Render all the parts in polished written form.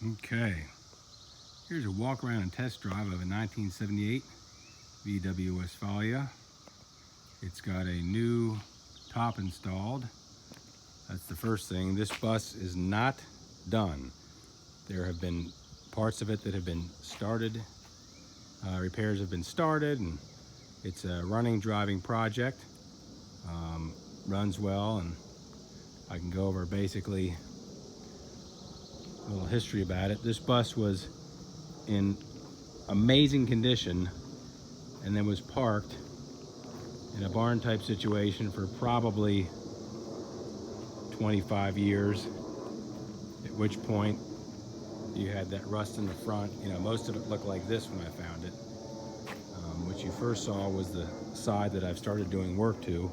Okay, here's a walk around and test drive of a 1978 VW Westfalia. It's got a new top installed. That's the first thing. This bus is not done. There have been parts of it that have been started. Repairs have been started, and it's a running driving project. Runs well, and I can go over basically a little history about it. This bus was in amazing condition and then was parked in a barn type situation for probably 25 years, at which point you had that rust in the front. You know, most of it looked like this when I found it. What you first saw was the side that I've started doing work to.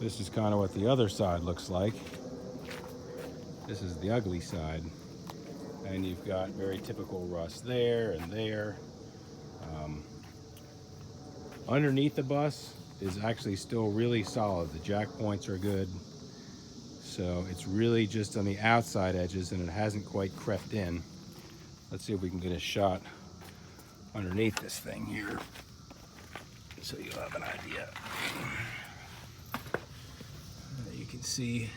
This is kind of what the other side looks like. This is the ugly side. And you've got very typical rust there and there. Underneath the bus is actually still really solid. The jack points are good. So it's really just on the outside edges, and it hasn't quite crept in. Let's see if we can get a shot underneath this thing here so you'll have an idea. You can see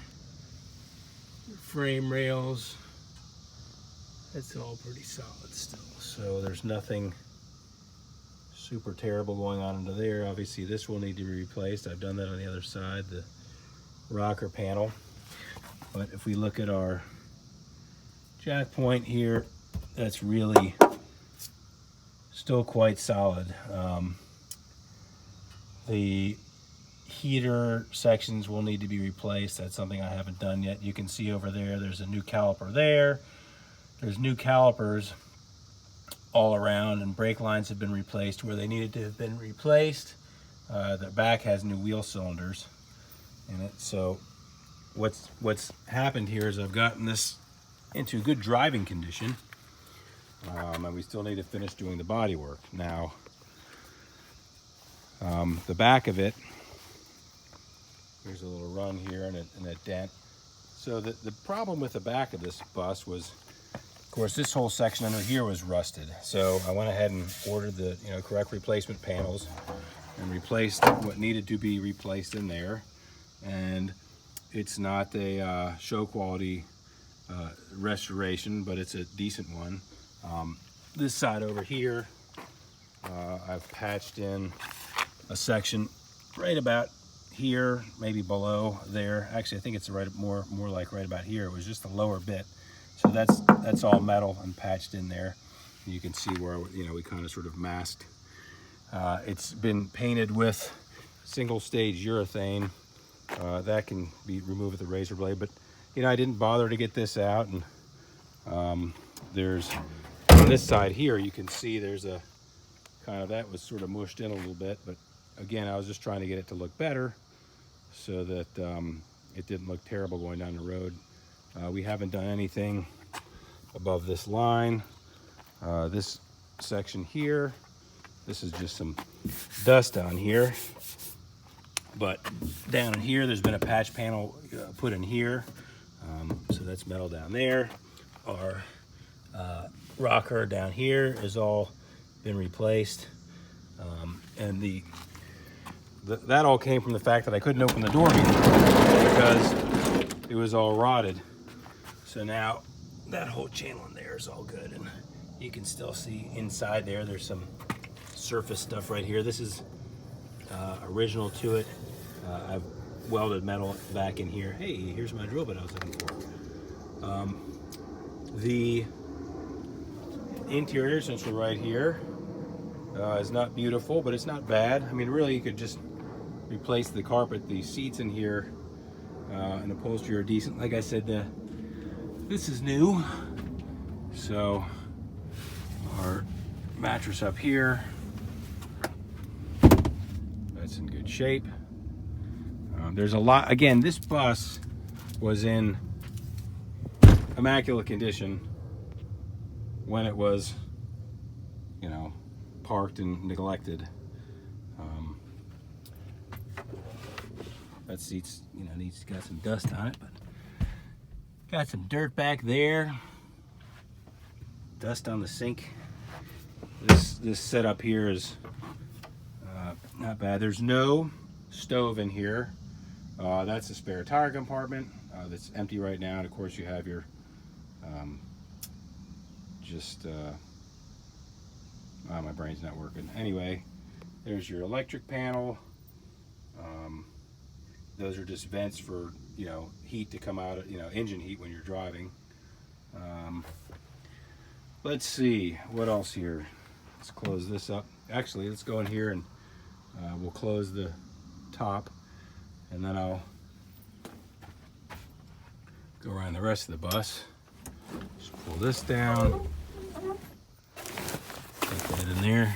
your frame rails. It's all pretty solid still. So there's nothing super terrible going on under there. Obviously this will need to be replaced. I've done that on the other side, the rocker panel. But if we look at our jack point here, that's really still quite solid. The heater sections will need to be replaced. That's something I haven't done yet. You can see over there, there's a new caliper there. There's new calipers all around, and brake lines have been replaced where they needed to have been replaced. The back has new wheel cylinders in it. So what's happened here is I've gotten this into good driving condition, and we still need to finish doing the body work. Now, the back of it, there's a little run here and a dent. So the problem with the back of this bus was, of course, this whole section under here was rusted. So I went ahead and ordered the correct replacement panels and replaced what needed to be replaced in there. And it's not a show quality restoration, but it's a decent one. This side over here, I've patched in a section right about here, maybe below there. Actually, I think it's more like right about here. It was just the lower bit. So that's all metal and patched in there. You can see where we kind of sort of masked. It's been painted with single stage urethane. That can be removed with a razor blade, but I didn't bother to get this out. And there's on this side here, you can see there's a kind of, that was sort of mushed in a little bit, but again, I was just trying to get it to look better so that it didn't look terrible going down the road. We haven't done anything above this line. This section here, this is just some dust on here. But down in here, there's been a patch panel put in here. So that's metal down there. Our rocker down here has all been replaced. And that all came from the fact that I couldn't open the door because it was all rotted. So now that whole channel in there is all good, and you can still see inside there, there's some surface stuff right here. This is original to it. I've welded metal back in here. Hey, here's my drill bit I was looking for. The interior essentially right here is not beautiful, but it's not bad. I mean, really, you could just replace the carpet. The seats in here and upholstery are decent. Like I said, this is new. So our mattress up here, that's in good shape. There's a lot. Again, this bus was in immaculate condition when it was, parked and neglected. That seat's, got some dust on it, but got some dirt back there. dust on the sink. This setup here is not bad. There's no stove in here. That's a spare tire compartment that's empty right now, and of course you have your my brain's not working. Anyway, there's your electric panel. Those are just vents for, you know, heat to come out of, you know, engine heat when you're driving. Let's see what else here. Let's close this up. Actually, let's go in here and we'll close the top, and then I'll go around the rest of the bus. Just pull this down. Put that in there.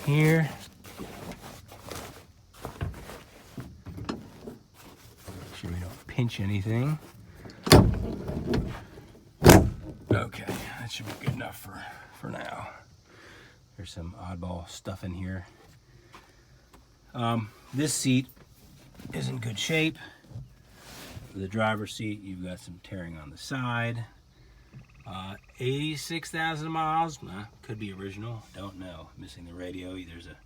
Here. Make sure we don't pinch anything. Okay, that should be good enough for now. There's some oddball stuff in here. This seat is in good shape. The driver's seat, you've got some tearing on the side. 86,000 miles, could be original, don't know. Missing the radio. There's a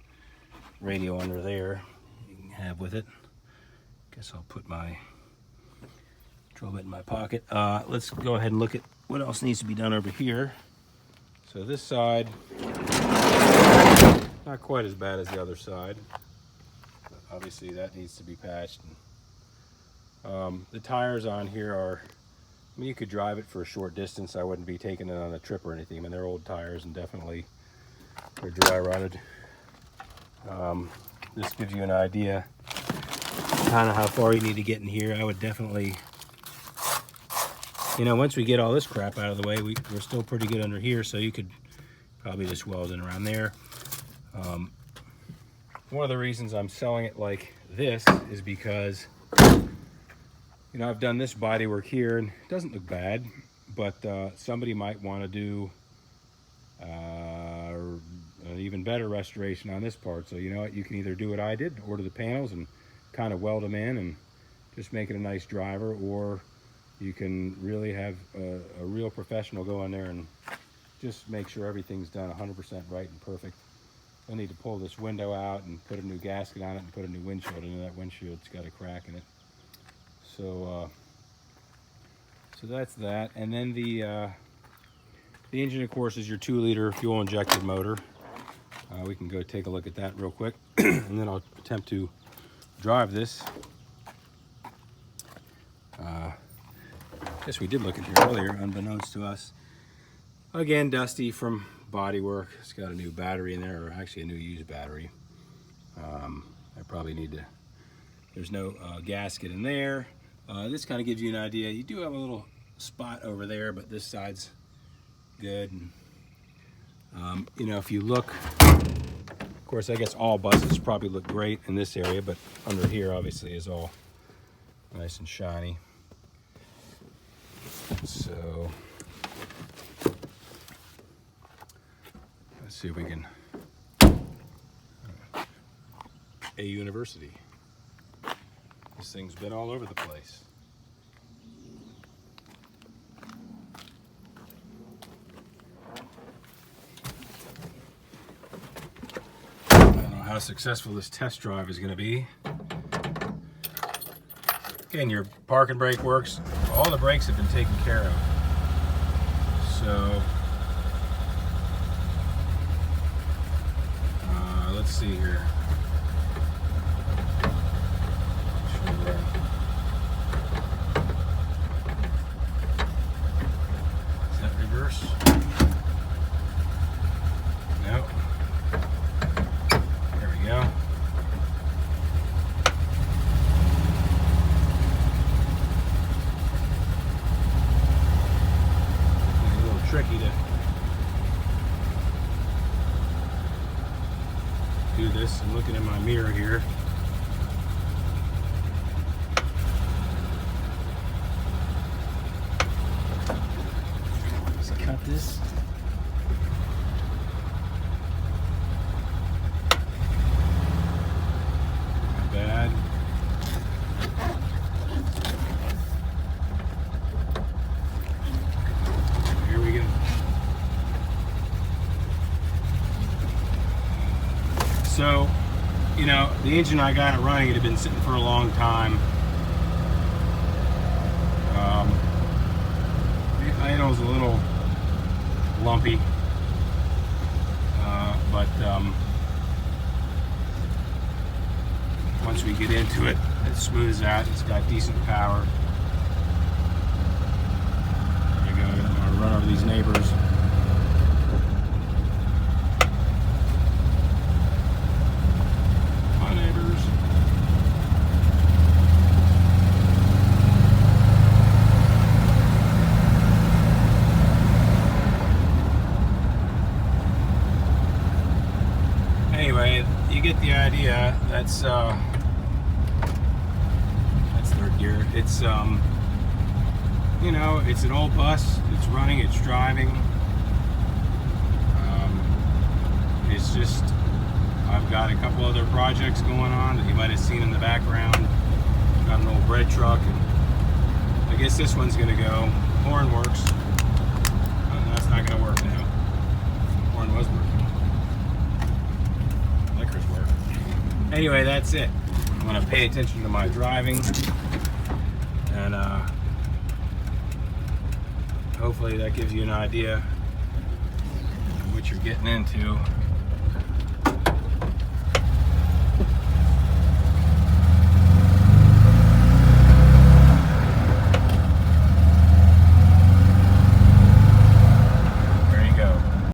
radio under there you can have with it. Guess I'll put my control bit in my pocket. Let's go ahead and look at what else needs to be done over here. So this side, not quite as bad as the other side. But obviously that needs to be patched. The tires on here are, I mean, you could drive it for a short distance. I wouldn't be taking it on a trip or anything. I mean, they're old tires and definitely they're dry rotted. This gives you an idea kind of how far you need to get in here. I would definitely, you know, once we get all this crap out of the way, we're still pretty good under here, so you could probably just weld in around there. One of the reasons I'm selling it like this is because, you know, I've done this body work here and it doesn't look bad, but somebody might want to do an even better restoration on this part. So you know what, you can either do what I did, order the panels and kind of weld them in and just make it a nice driver, or you can really have a real professional go in there and just make sure everything's done 100% right and perfect. I need to pull this window out and put a new gasket on it and put a new windshield in it. That windshield's got a crack in it. So that's that. And then the engine, of course, is your 2-liter fuel injected motor. We can go take a look at that real quick, and then I'll attempt to drive this. Guess we did look at here earlier, unbeknownst to us. Again, dusty from body work. It's got a new battery in there, or actually a new used battery. I probably need to, there's no gasket in there. This kind of gives you an idea. You do have a little spot over there, but this side's good. And, you know, if you look, of course, I guess all buses probably look great in this area, but under here obviously is all nice and shiny. So let's see if we can, a university. This thing's been all over the place. I don't know how successful this test drive is going to be. Again, your park and brake works. All the brakes have been taken care of. So let's see here. Is that reverse? No. There we go. It's a little tricky to do this. I'm looking in my mirror here. Let's cut this. Not bad. So, you know, the engine I got it running, it had been sitting for a long time. The idle's a little lumpy, but once we get into it, it smooths out. It's got decent power. There you go. I'm gonna run over these neighbors. Hi, neighbors. Anyway, you get the idea. That's third gear. It's you know, it's an old bus. It's running. It's driving. It's just I've got a couple other projects going on that you might have seen in the background. Got an old bread truck, and I guess this one's gonna go. Horn works. Oh, that's not gonna work now. Horn was working. Anyway, that's it. I'm going to pay attention to my driving, and hopefully that gives you an idea of what you're getting into.